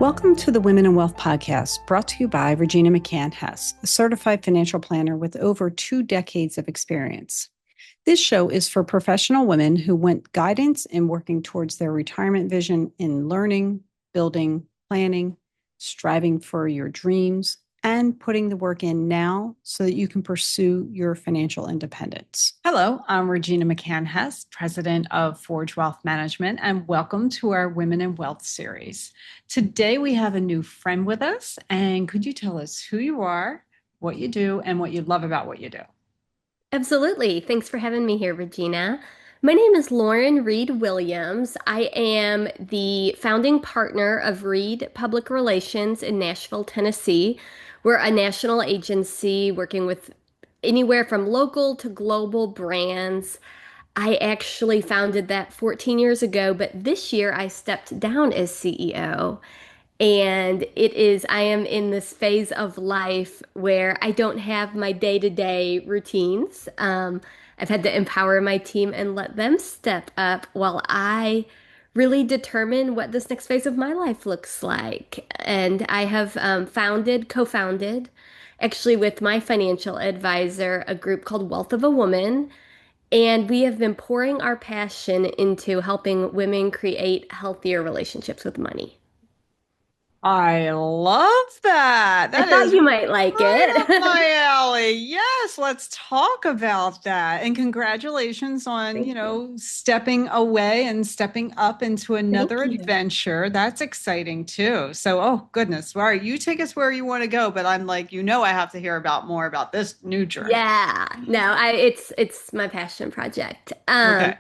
Welcome to the Women in Wealth podcast, brought to you by Regina McCann HESS, a certified financial planner with over 2 decades of experience. This show is for professional women who want guidance in working towards their retirement vision in learning, building, planning, striving for your dreams, and putting the work in now so that you can pursue your financial independence. Hello, I'm Regina McCann HESS, president of Forge Wealth Management, and welcome to our Women in Wealth series. Today we have a new friend with us, and could you tell us who you are, what you do, and what you love about what you do? Absolutely. Thanks for having me here, Regina. My name is Lauren Reed Williams. I am the founding partner of Reed Public Relations in Nashville, Tennessee. We're a national agency working with anywhere from local to global brands. I actually founded that 14 years ago, but this year I stepped down as CEO. And I am in this phase of life where I don't have my day-to-day routines. I've had to empower my team and let them step up while I really determine what this next phase of my life looks like. And I have co-founded, actually with my financial advisor, a group called Wealth of a Woman. And we have been pouring our passion into helping women create healthier relationships with money. I love that. I That thought is you might like right up it. my alley. Yes, let's talk about that. And congratulations on, Thank you. stepping away and stepping up into another Thank you. adventure. That's exciting too. So, oh goodness, all right, you take us where you want to go, but I'm like, I have to hear about more about this new journey. Yeah. No, it's my passion project. Okay.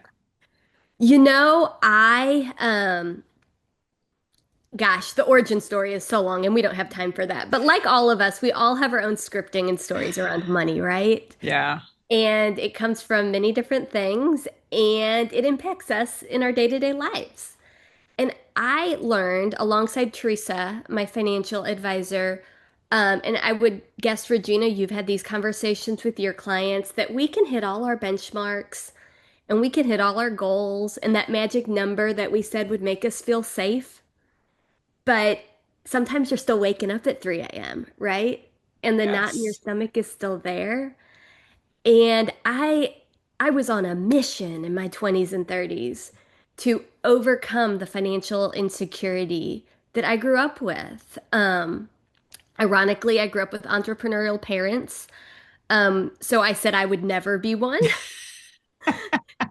Gosh, the origin story is so long and we don't have time for that. But like all of us, we all have our own scripting and stories around money, right? Yeah. And it comes from many different things and it impacts us in our day-to-day lives. And I learned alongside Teresa, my financial advisor, and I would guess, Regina, you've had these conversations with your clients that we can hit all our benchmarks and we can hit all our goals and that magic number that we said would make us feel safe. But sometimes you're still waking up at 3 a.m., right? And the knot in your Yes. stomach is still there. And I was on a mission in my 20s and 30s to overcome the financial insecurity that I grew up with. Ironically, I grew up with entrepreneurial parents. So I said I would never be one.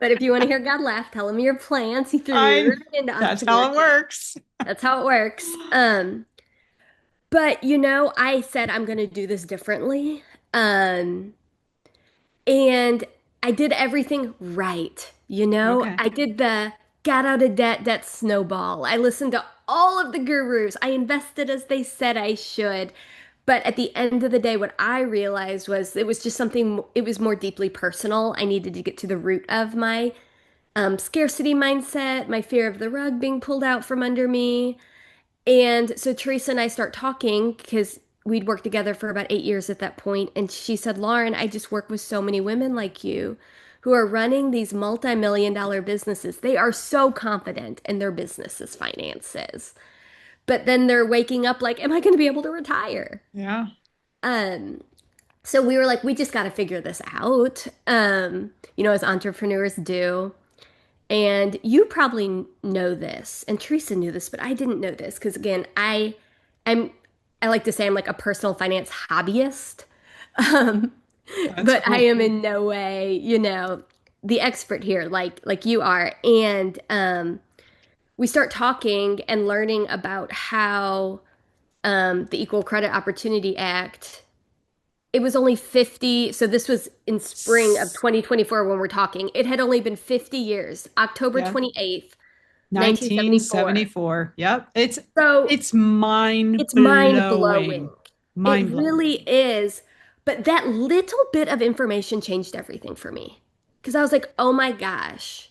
But if you want to hear God laugh, tell him your plans. He threw me I right into That's how it entrepreneurship. works. That's how it works. But I said I'm going to do this differently. Um, And I did everything right. Okay. I did the got out of debt snowball. I listened to all of the gurus. I invested as they said I should. But at the end of the day, what I realized was it was just something, it was more deeply personal. I needed to get to the root of my scarcity mindset, my fear of the rug being pulled out from under me. And so Teresa and I start talking because we'd worked together for about 8 years at that point. And she said, Lauren, I just work with so many women like you who are running these multi-million dollar businesses. They are so confident in their business's finances. But then they're waking up like, am I going to be able to retire? Yeah. Um, so we were like, we just got to figure this out, as entrepreneurs do. And you probably know this, and Teresa knew this, but I didn't know this because again, I'm I like to say I'm like a personal finance hobbyist. Um, That's but I cool. am in no way, the expert here like you are. And we start talking and learning about how the Equal Credit Opportunity Act it was only 50, so this was in spring of 2024 when we're talking. It had only been 50 years, October Yeah. 28th, 1974. 1974. Yep. It's So it's mind it's mind blowing. blowing. It Mind blowing. really is. But that little bit of information changed everything for me. Because I was like, oh my gosh,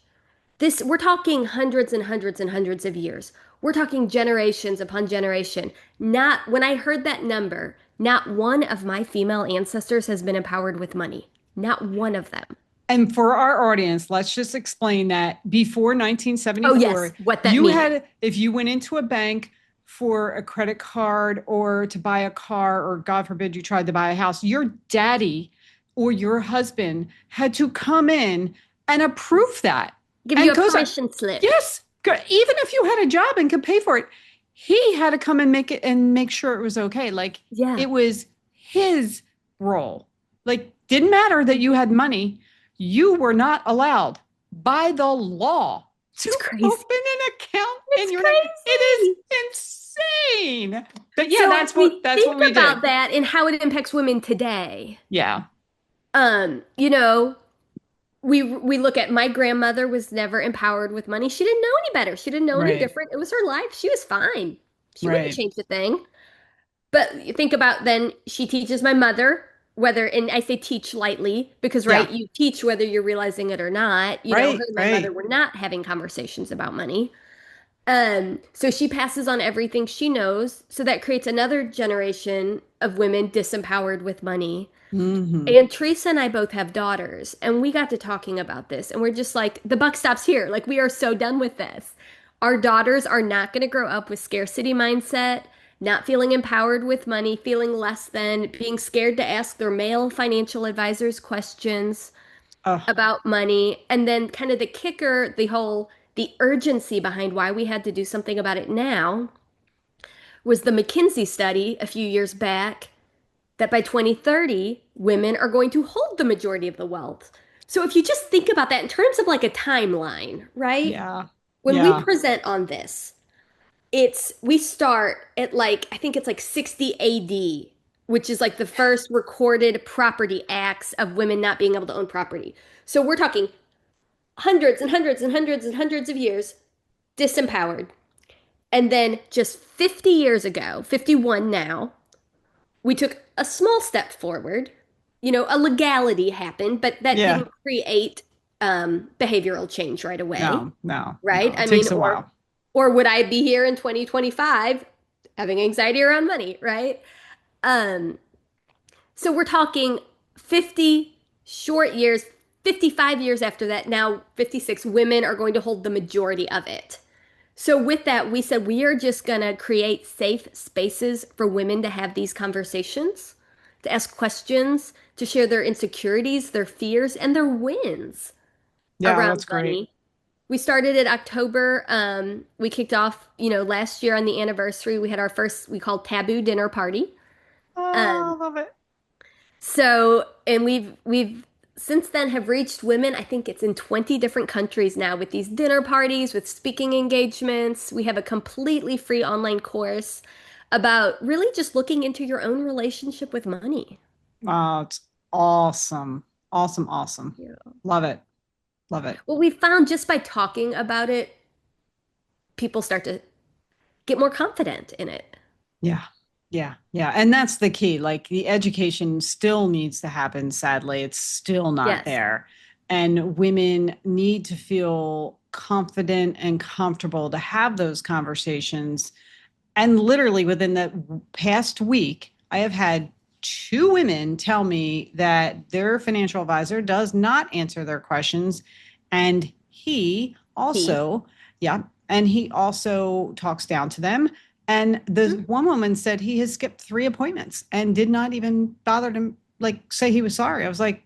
we're talking hundreds and hundreds and hundreds of years. We're talking generations upon generation. Not when I heard that number, not one of my female ancestors has been empowered with money. Not one of them. And for our audience, let's just explain that before Oh, yes, 1974, what that means. if you went into a bank, for a credit card or to buy a car, or God forbid you tried to buy a house, your daddy or your husband had to come in and approve that. Give you And a goes on. permission slip. Yes, even if you had a job and could pay for it, he had to come and make it and make sure it was okay. Like Yeah, it was his role. Like didn't matter that you had money, you were not allowed by the law to it's crazy. open an account in It's your name. It crazy. is insane. But yeah, So if we that's what think we about did. that and how it impacts women today, Yeah. you know, we look at my grandmother was never empowered with money. She didn't know any better. She didn't know any Right. different. It was her life. She was fine. She wouldn't Right. change a thing. But you think about then she teaches my mother whether, and I say teach lightly because, right, Yeah. you teach whether you're realizing it or not. Her Right. and my mother Right. were not having conversations about money. So she passes on everything she knows. So that creates another generation of women disempowered with money. Hmm. And Teresa and I both have daughters, and we got to talking about this, and we're just like, the buck stops here. Like, we are so done with this. Our daughters are not going to grow up with scarcity mindset, not feeling empowered with money, feeling less than, being scared to ask their male financial advisors questions Oh, about money. And then, kind of the kicker, the urgency behind why we had to do something about it now was the McKinsey study a few years back that by 2030, women are going to hold the majority of the wealth. So if you just think about that in terms of like a timeline, right? yeah. When we Yeah. present on this, we start at like I think it's like 60 AD, which is like the first recorded property acts of women not being able to own property. So we're talking hundreds and hundreds and hundreds and hundreds of years disempowered. And then just 50 years ago, 51 now, we took a small step forward. A legality happened, but that Yeah. didn't create behavioral change right away, No, no, right? no. I It mean, takes a while. or would I be here in 2025 having anxiety around money, right? Um, so we're talking 50 short years, 55 years after that, now 56 women are going to hold the majority of it. So, with that, we said we are just going to create safe spaces for women to have these conversations, to ask questions, to share their insecurities, their fears, and their wins Yeah, around that's great. money. We started in October. We kicked off, last year on the anniversary. We had our first, we called Taboo Dinner Party. Oh, Um, I love it. and we've since then have reached women. I think it's in 20 different countries now with these dinner parties, with speaking engagements. We have a completely free online course about really just looking into your own relationship with money. Oh, it's awesome. Awesome, awesome. Yeah. Love it. Love it. What we found just by talking about it, people start to get more confident in it. Yeah. Yeah. Yeah. And that's the key. Like the education still needs to happen, sadly. It's still not Yes. there. And women need to feel confident and comfortable to have those conversations. And literally within the past week, I have had two women tell me that their financial advisor does not answer their questions. And he He. also, yeah, and he also talks down to them. And the one woman said he has skipped three appointments and did not even bother to like say he was sorry. I was like,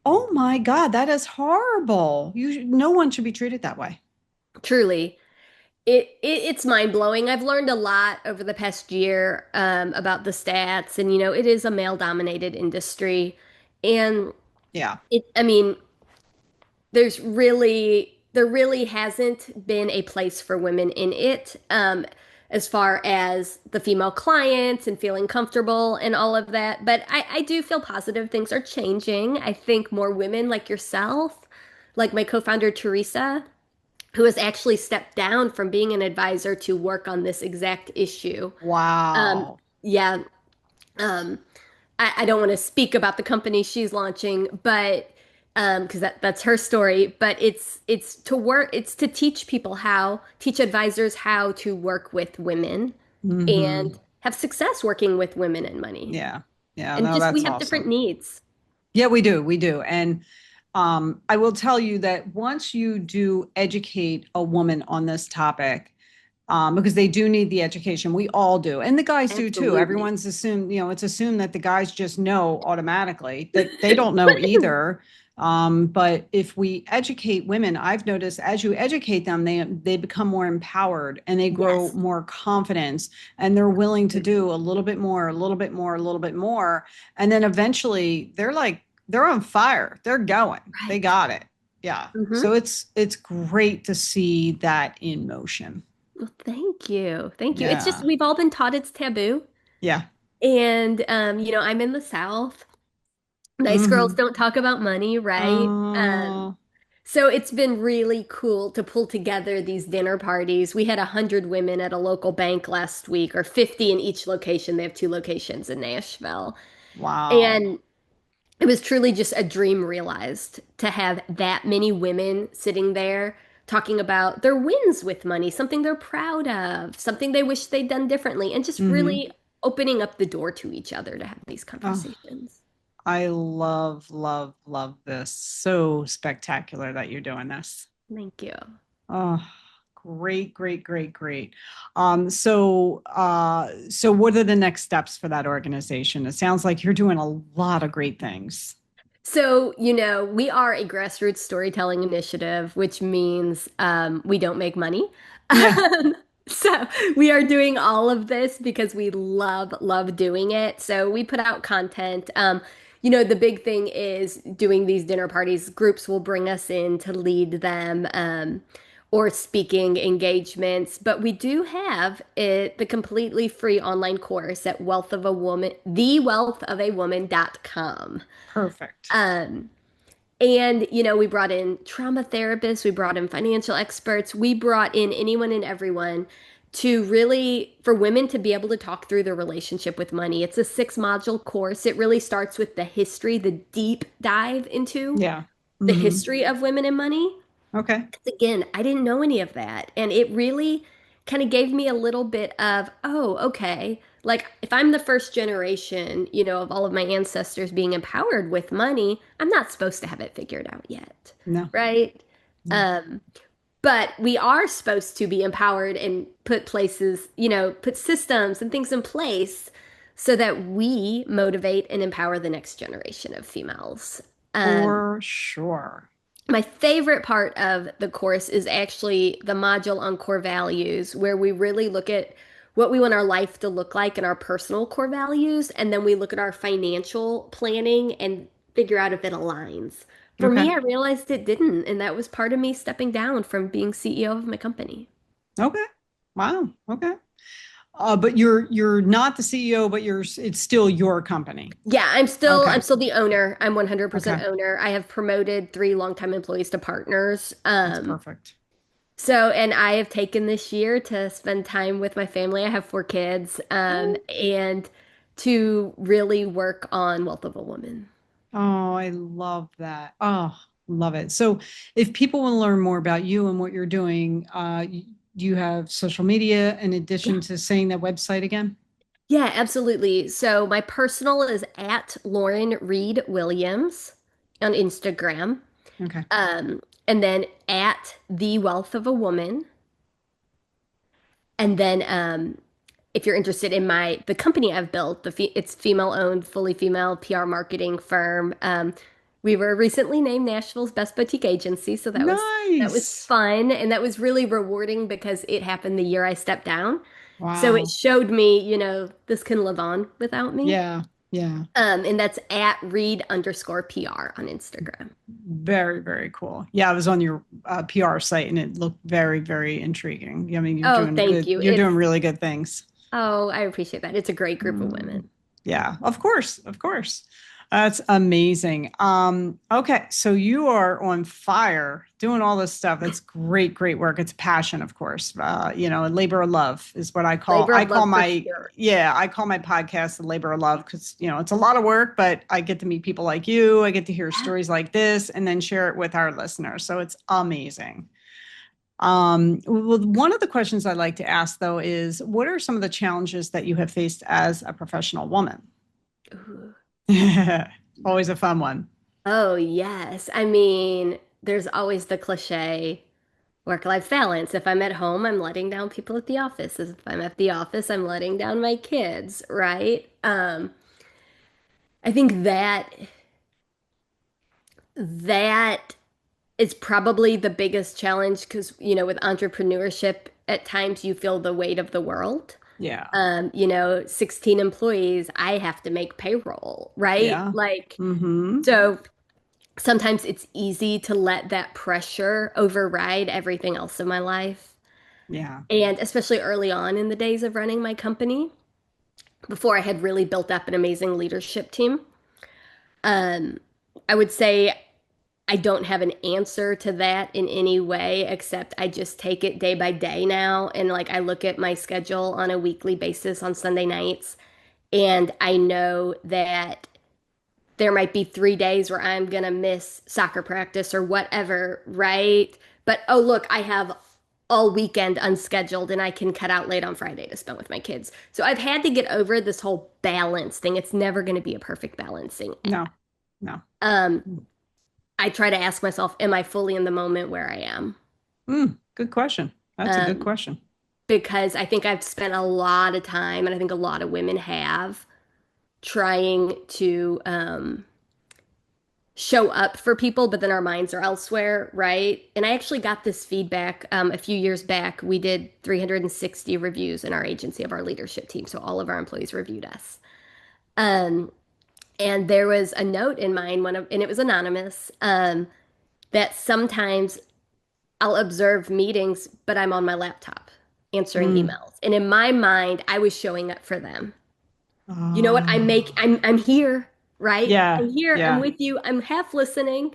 oh my God, that is horrible. No one should be treated that way. Truly. It's mind blowing. I've learned a lot over the past year about the stats, and it is a male dominated industry, and Yeah. I mean, there really hasn't been a place for women in it, as far as the female clients and feeling comfortable and all of that. But I do feel positive things are changing. I think more women like yourself, like my co-founder Teresa, who has actually stepped down from being an advisor to work on this exact issue. Um, Wow. yeah, um, I don't want to speak about the company she's launching, but because that's her story. But it's to teach people teach advisors how to work with women Hmm. and have success working with women and money. Yeah. Yeah. And No, just we that's have different awesome. needs. Yeah, we do. We do. And I will tell you that once you do educate a woman on this topic, because they do need the education. We all do. And the guys do too. Absolutely. Everyone's assumed, it's assumed that the guys just know automatically that they don't know either. But if we educate women, I've noticed as you educate them, they become more empowered and they grow Yes. more confidence and they're willing to do a little bit more, a little bit more, a little bit more. And then eventually they're on fire. They're going. They Right. got it. Yeah. So Hmm. it's great to see that in motion. Well, thank you. Thank you. It's just Yeah. we've all been taught it's taboo. Yeah. And I'm in the South. Nice girls Hmm. don't talk about money, right? Oh, So it's been really cool to pull together these dinner parties. We had 100 women at a local bank last week, or 50 in each location. They have two locations in Nashville. wow. And it was truly just a dream realized to have that many women sitting there talking about their wins with money, something they're proud of, something they wish they'd done differently, and just Hmm. really opening up the door to each other to have these Oh, conversations. I love, love, love this. So spectacular that you're doing this. Thank you. Oh, great, great, great, great. So what are the next steps for that organization? It sounds like you're doing a lot of great things. So, we are a grassroots storytelling initiative, which means we don't make money. Yeah. Um, so, we are doing all of this because we love, love doing it. So, we put out content. The big thing is doing these dinner parties. Groups will bring us in to lead them. Or speaking engagements, but we do have the completely free online course at wealth of a woman, thewealthofawoman.com. Perfect. Um, and we brought in trauma therapists, we brought in financial experts, we brought in anyone and everyone to really, for women to be able to talk through their relationship with money. It's a 6 module course. It really starts with the history, the deep dive into Yeah. the Hmm. history of women and money. Okay. 'Cause again, I didn't know any of that. And it really kind of gave me a little bit of, oh, okay. Like if I'm the first generation, of all of my ancestors being empowered with money, I'm not supposed to have it figured out yet. No, Right? no. Um, but we are supposed to be empowered and put systems and things in place so that we motivate and empower the next generation of females. Um, For sure. my favorite part of the course is actually the module on core values, where we really look at what we want our life to look like and our personal core values, and then we look at our financial planning and figure out if it aligns. For me, Okay. I realized it didn't, and that was part of me stepping down from being CEO of my company. Okay. Wow. Okay. But you're not the CEO, but it's still your company. Yeah, I'm still Okay. I'm still the owner. I'm 100% Okay. owner. I have promoted 3 longtime employees to partners. That's perfect. And I have taken this year to spend time with my family. I have 4 kids, Oh, and to really work on Wealth of a Woman. I love that. Oh, love it. So if people want to learn more about you and what you're doing, do you have social media in Yeah. addition to saying that website again? Yeah, absolutely. So my personal is at Lauren Reed Williams on Instagram. Okay. And then at The Wealth of a Woman. And then if you're interested in the company I've built, it's female owned, fully female PR marketing firm. We were recently named Nashville's best boutique agency, so that was Nice. fun and that was really rewarding because it happened the year I stepped down. So it Wow. showed me, this can live on without me. Yeah. Yeah. And that's at read_PR on Instagram. Very, very cool. Yeah, I was on your PR site and it looked very, very intriguing. I mean, Oh, thank you. you're doing really good things. I appreciate that. It's a great group of Mm, women. yeah, of course, of course. That's amazing. Okay, so you are on fire doing all this stuff. That's great, great work. It's passion, of course. And labor of love is what Labor I of call love for my sure. yeah, I call my podcast the labor of love because it's a lot of work, but I get to meet people like you. I get to hear stories like this and then share it with our listeners. So it's amazing. Well, one of the questions I like to ask though is what are some of the challenges that you have faced as a professional woman? Ooh. Always a fun one. Oh, yes. I mean, there's always the cliche. Work-life balance. If I'm at home, I'm letting down people at the office. If I'm at the office, I'm letting down my kids, right? I think that is probably the biggest challenge because, with entrepreneurship, at times you feel the weight of the world. Yeah. 16 employees, I have to make payroll, right? Yeah. Like, Mm-hmm. so sometimes it's easy to let that pressure override everything else in my life. Yeah. And especially early on in the days of running my company, before I had really built up an amazing leadership team, um, I would say I don't have an answer to that in any way, except I just take it day by day now. And like I look at my schedule on a weekly basis on Sunday nights, and I know that there might be 3 days where I'm going to miss soccer practice or whatever, right? But oh, look, I have all weekend unscheduled and I can cut out late on Friday to spend with my kids. So I've had to get over this whole balance thing. It's never going to be a perfect balancing No. act. No. Um, I try to ask myself, am I fully in the moment where I am? Good question. That's a good Um, question. because I think I've spent a lot of time, and I think a lot of women have, trying to show up for people, but then our minds are elsewhere, right? And I actually got this feedback a few years back. We did 360 reviews in our agency of our leadership team. So all of our employees reviewed us. Um, and there was a note in mine, and it was anonymous, that sometimes I'll observe meetings, but I'm on my laptop answering Mm. emails. And in my mind, I was showing up for them. You know what? Oh. I'm here, right? Yeah. I'm here. I'm Yeah. with you. I'm half listening.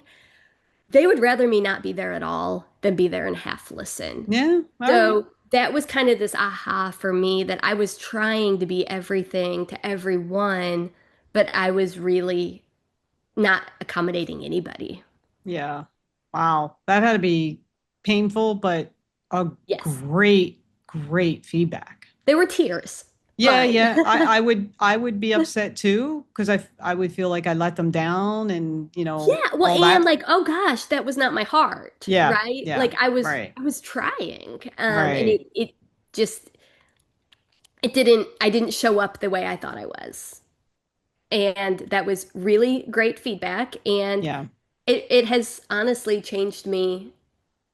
They would rather me not be there at all than be there and half listen. Yeah. All right. So that was kind of this aha for me that I was trying to be everything to everyone, but I was really not accommodating anybody. Yeah. Wow. That had to be painful, but a Yes. great, great feedback. There were tears. Yeah, Fine. yeah. I would be upset too because I would feel like I let them down and Yeah, well, all and that. like, oh gosh, that was not my heart, Yeah. right? Yeah. Like I was Right. I was trying. And Right. it just I didn't show up the way I thought I was. And that was really great feedback. And Yeah. it has honestly changed me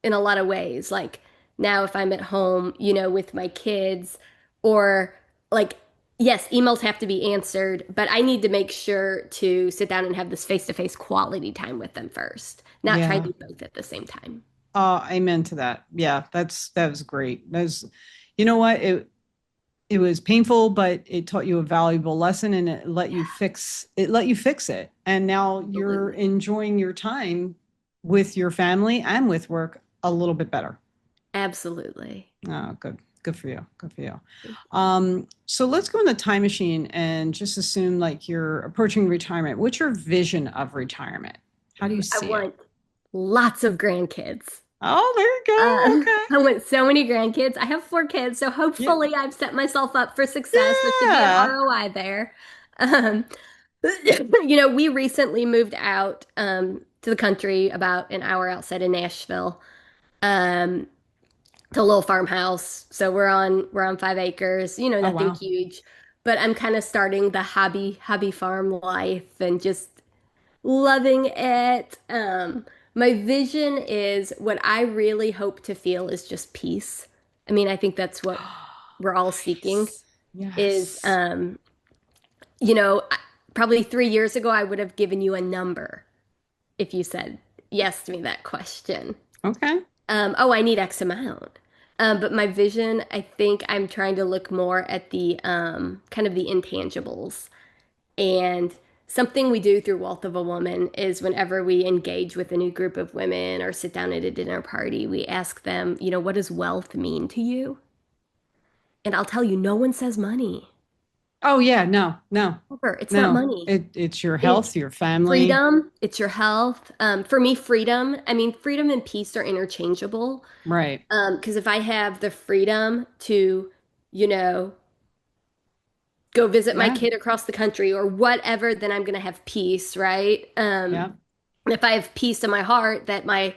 in a lot of ways. Like now, if I'm at home, with my kids, or like, yes, emails have to be answered, but I need to make sure to sit down and have this face-to-face quality time with them first, not try to Yeah. do both at the same time. Amen to that. Yeah, that was great. You know what? It was painful, but it taught you a valuable lesson and it let you fix it. And now you're Absolutely. enjoying your time with your family and with work a little bit better. Absolutely. Oh, good. Good for you. Good for you. Thank you. So let's go in the time machine and just assume like you're approaching retirement. What's your vision of retirement? How do you I see it? want lots of grandkids. Oh, there you go. Okay. I want so many grandkids. I have 4 kids, so Yeah. hopefully I've set myself up for success. There should be an Yeah. ROI there. Um, we recently moved out to the country about an hour outside of Nashville, um, to a little farmhouse. So we're on 5 acres, Oh, nothing wow. huge. But I'm kind of starting the hobby farm life and just loving it. My vision is what I really hope to feel is just peace. I mean, I think that's what we're all seeking Nice. is, Yes. you know, I- probably 3 years ago, I would have given you a number if you said yes to me that question. Okay. Oh, I need X amount. But my vision, I think I'm trying to look more at the kind of the intangibles. And something we do through Wealth of a Woman is whenever we engage with a new group of women or sit down at a dinner party, we ask them, what does wealth mean to you? And I'll tell you, no one says money. Oh, yeah. No, no, Ever. It's not no. money. It's your It's health, your family. freedom, it's your health. For me, freedom, I mean, freedom and peace are interchangeable. Right. Because if I have the freedom to, you know, go visit my Yeah. kid across the country or whatever, then I'm going to have peace, right? Yeah. And if I have peace in my heart that my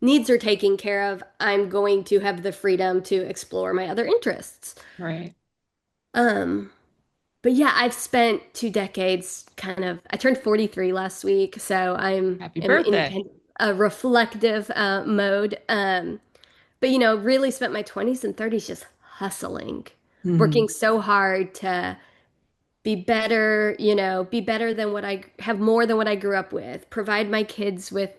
needs are taken care of, I'm going to have the freedom to explore my other interests. Right. Um, but yeah, I've spent 2 decades I turned 43 last week, so Happy am in birthday. kind of a reflective mode. But really spent my 20s and 30s just hustling, Hmm. working so hard to be better, be better than have more than what I grew up with, provide my kids with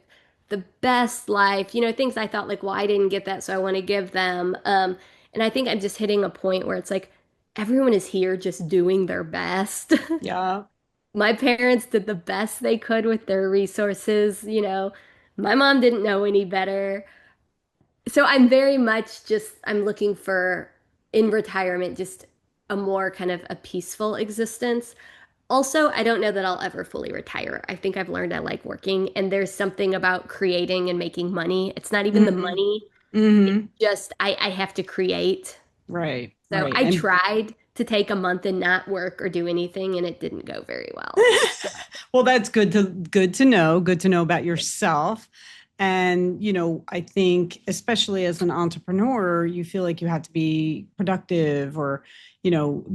the best life, things I thought like, well, I didn't get that, so I want to give them. And I think I'm just hitting a point where it's like everyone is here just doing their best. Yeah. My parents did the best they could with their resources, My mom didn't know any better. So I'm very much just I'm looking for in retirement just a more kind of a peaceful existence. Also, I don't know that I'll ever fully retire. I think I've learned I like working, and there's something about creating and making money. It's not even the Hmm. money, it's Hmm. just I have to create. Right. So Right. I And tried to take a month and not work or do anything, and it didn't go very well. well, that's good to know. Good to know about yourself. And, I think especially as an entrepreneur, you feel like you have to be productive or, you know,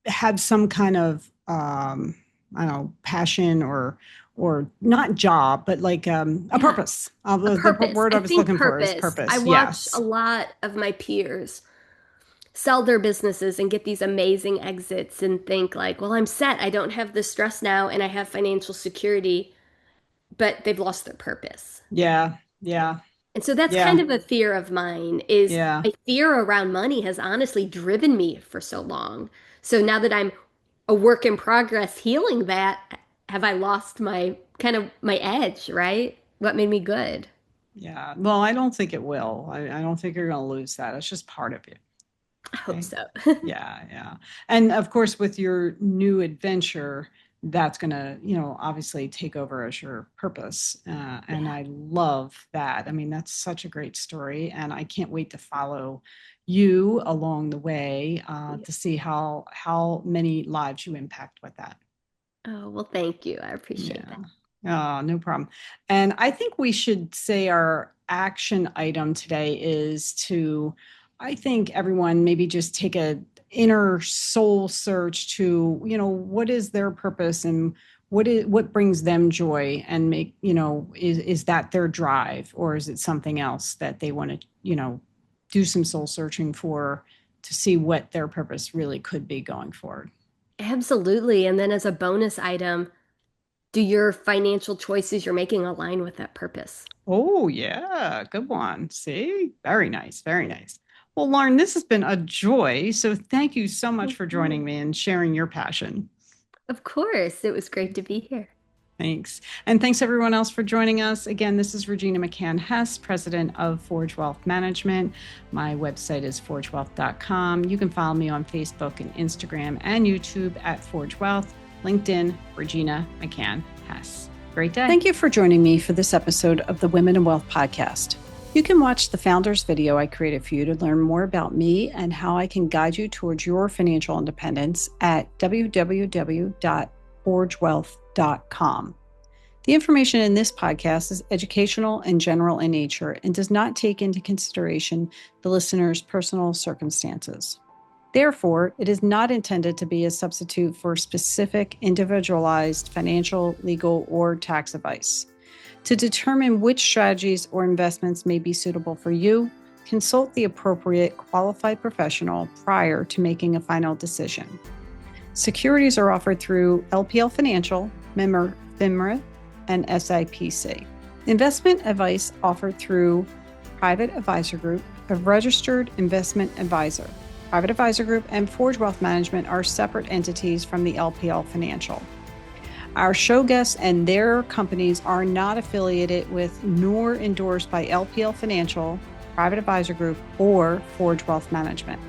have some kind of I don't know, passion or not job, but like a Yeah, purpose. a The purpose. word I I was think looking for is purpose. I purpose. watch a Yes. lot of my peers sell their businesses and get these amazing exits and think like, well, I'm set. I don't have the stress now and I have financial security, but they've lost their purpose. Yeah. Yeah. And so that's kind Yeah. of a fear of mine is Yeah. my fear around money has honestly driven me for so long. So now that I'm a work in progress healing that, have I lost my kind of my edge, right? What made me good? Yeah. Well, I don't think it will. I don't think you're going to lose that. It's just part of you. I hope Okay. so. Yeah, yeah. And of course, with your new adventure, that's going to, obviously take over as your purpose. And Yeah. I love that. I mean, that's such a great story. And I can't wait to follow you along the way to see how many lives you impact with that. Oh, well, thank you. I appreciate Yeah. that. Oh, no problem. And I think we should say our action item today is to, I think everyone maybe just take a inner soul search to, what is their purpose and what brings them joy and make, is that their drive or is it something else that they want to, do some soul searching for to see what their purpose really could be going forward. Absolutely. And then as a bonus item, do your financial choices you're making align with that purpose? Oh, yeah. Good one. See? Very nice. Very nice. Well, Lauren, this has been a joy. So thank you so much for joining me and sharing your passion. Of course, it was great to be here. Thanks. And thanks everyone else for joining us. Again, this is Regina McCann Hess, president of Forge Wealth Management. My website is forgewealth.com. You can follow me on Facebook and Instagram and YouTube at Forge Wealth, LinkedIn, Regina McCann Hess. Great day. Thank you for joining me for this episode of the Women in Wealth podcast. You can watch the founders video I created for you to learn more about me and how I can guide you towards your financial independence at www.forgewealth.com. The information in this podcast is educational and general in nature and does not take into consideration the listener's personal circumstances. Therefore, it is not intended to be a substitute for specific, individualized financial, legal, or tax advice. To determine which strategies or investments may be suitable for you, consult the appropriate qualified professional prior to making a final decision. Securities are offered through LPL Financial, member FINRA, and SIPC. Investment advice offered through Private Advisor Group, a registered investment advisor. Private Advisor Group and Forge Wealth Management are separate entities from the LPL Financial. Our show guests and their companies are not affiliated with nor endorsed by LPL Financial, Private Advisor Group, or Forge Wealth Management.